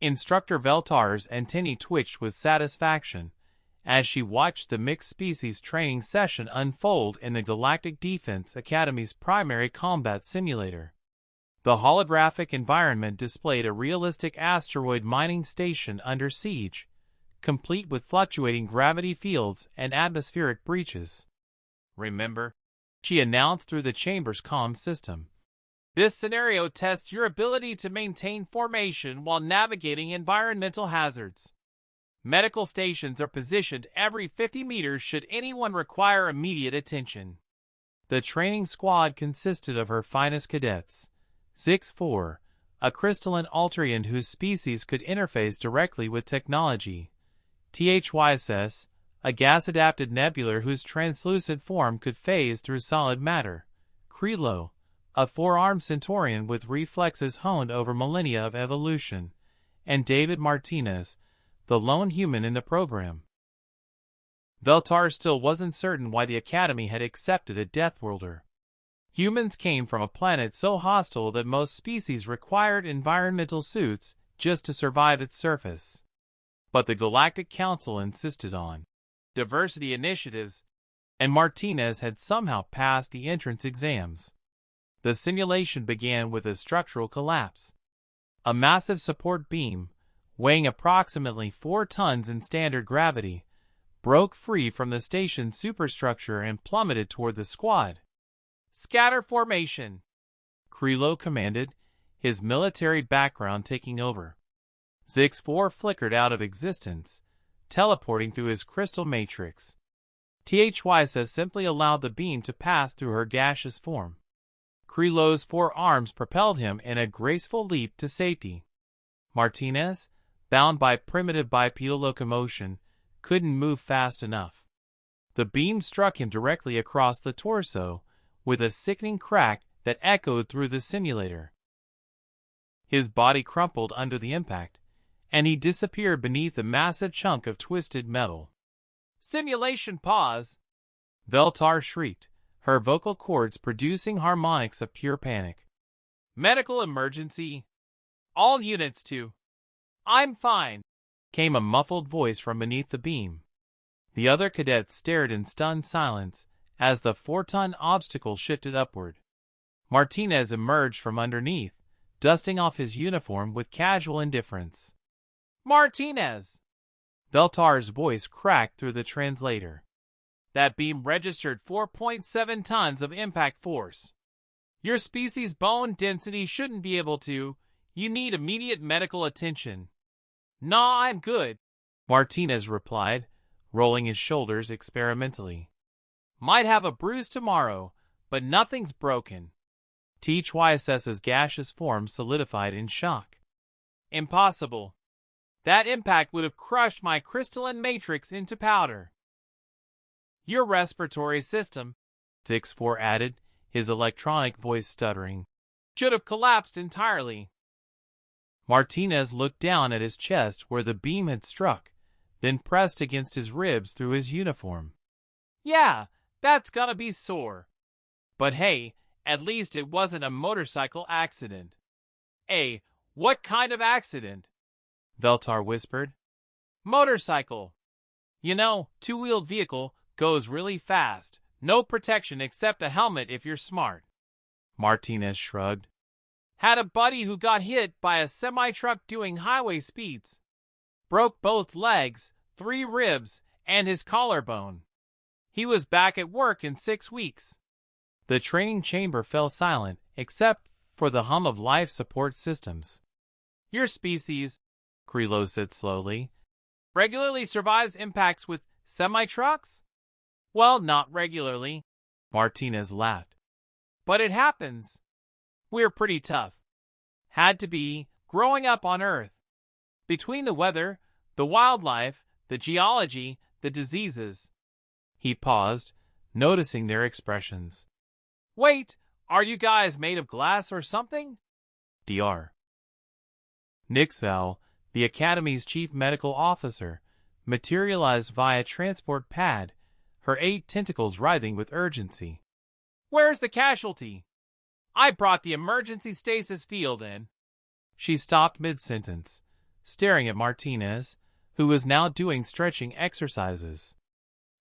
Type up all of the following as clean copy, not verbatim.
Instructor Veltar's antennae twitched with satisfaction as she watched the mixed species training session unfold in the Galactic Defense Academy's primary combat simulator. The holographic environment displayed a realistic asteroid mining station under siege, complete with fluctuating gravity fields and atmospheric breaches. "Remember," she announced through the chamber's comm system, "this scenario tests your ability to maintain formation while navigating environmental hazards. Medical stations are positioned every 50 meters should anyone require immediate attention." The training squad consisted of her finest cadets. Zix-4, a crystalline Alterian whose species could interface directly with technology. THYSS, a gas-adapted nebular whose translucent form could phase through solid matter. Krilo, a four-armed Centaurian with reflexes honed over millennia of evolution. And David Martinez, the lone human in the program. Veltar still wasn't certain why the Academy had accepted a Deathworlder. Humans came from a planet so hostile that most species required environmental suits just to survive its surface. But the Galactic Council insisted on diversity initiatives, and Martinez had somehow passed the entrance exams. The simulation began with a structural collapse. A massive support beam, weighing approximately 4 tons in standard gravity, broke free from the station's superstructure and plummeted toward the squad. "Scatter formation," Krilo commanded, his military background taking over. Zix-4 flickered out of existence, teleporting through his crystal matrix. THYSS simply allowed the beam to pass through her gaseous form. Krilo's 4 arms propelled him in a graceful leap to safety. Martinez, bound by primitive bipedal locomotion, couldn't move fast enough. The beam struck him directly across the torso, with a sickening crack that echoed through the simulator. His body crumpled under the impact, and he disappeared beneath a massive chunk of twisted metal. "Simulation pause!" Veltar shrieked, her vocal cords producing harmonics of pure panic. "Medical emergency! All units to..." "I'm fine," came a muffled voice from beneath the beam. The other cadets stared in stunned silence as the 4-ton obstacle shifted upward. Martinez emerged from underneath, dusting off his uniform with casual indifference. "Martinez!" Veltar's voice cracked through the translator. "That beam registered 4.7 tons of impact force. Your species' bone density shouldn't be able to. You need immediate medical attention." "Nah, I'm good," Martinez replied, rolling his shoulders experimentally. "Might have a bruise tomorrow, but nothing's broken." THYSS's gaseous form solidified in shock. "Impossible. That impact would have crushed my crystalline matrix into powder." "Your respiratory system," Zix-4 added, his electronic voice stuttering, "should have collapsed entirely." Martinez looked down at his chest where the beam had struck, then pressed against his ribs through his uniform. "Yeah, that's gonna be sore. But hey, at least it wasn't a motorcycle accident." What kind of accident?" Veltar whispered. "Motorcycle. You know, two-wheeled vehicle, goes really fast. No protection except a helmet if you're smart." Martinez shrugged. "Had a buddy who got hit by a semi-truck doing highway speeds. Broke both legs, 3 ribs, and his collarbone. He was back at work in 6 weeks." The training chamber fell silent, except for the hum of life support systems. "Your species," Krilo said slowly, "regularly survives impacts with semi-trucks?" "Well, not regularly," Martinez laughed. "But it happens. We're pretty tough. Had to be, growing up on Earth. Between the weather, the wildlife, the geology, the diseases." He paused, noticing their expressions. "Wait, are you guys made of glass or something?" Dr. Nixval, the Academy's chief medical officer, materialized via transport pad, her 8 tentacles writhing with urgency. "Where's the casualty? I brought the emergency stasis field in." She stopped mid-sentence, staring at Martinez, who was now doing stretching exercises.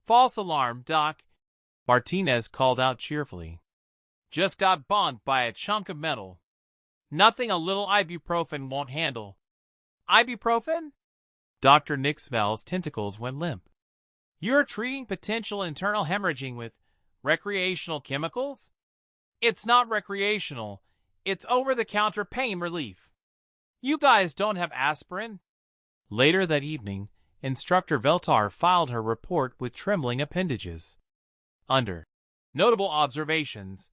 "False alarm, Doc," Martinez called out cheerfully. "Just got bonked by a chunk of metal. Nothing a little ibuprofen won't handle." "Ibuprofen?" Dr. Nixval's tentacles went limp. "You're treating potential internal hemorrhaging with recreational chemicals?" "It's not recreational. It's over-the-counter pain relief. You guys don't have aspirin?" Later that evening, Instructor Veltar filed her report with trembling appendages. Under notable observations,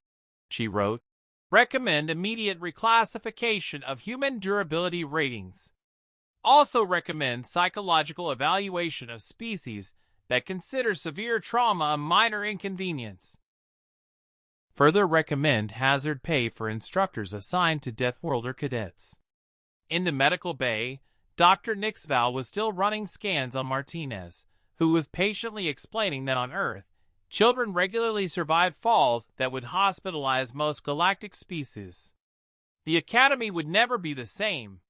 she wrote, "Recommend immediate reclassification of human durability ratings. Also recommend psychological evaluation of species that consider severe trauma a minor inconvenience. Further recommend hazard pay for instructors assigned to Death Worlder cadets." In the medical bay, Dr. Nixval was still running scans on Martinez, who was patiently explaining that on Earth, children regularly survived falls that would hospitalize most galactic species. The Academy would never be the same.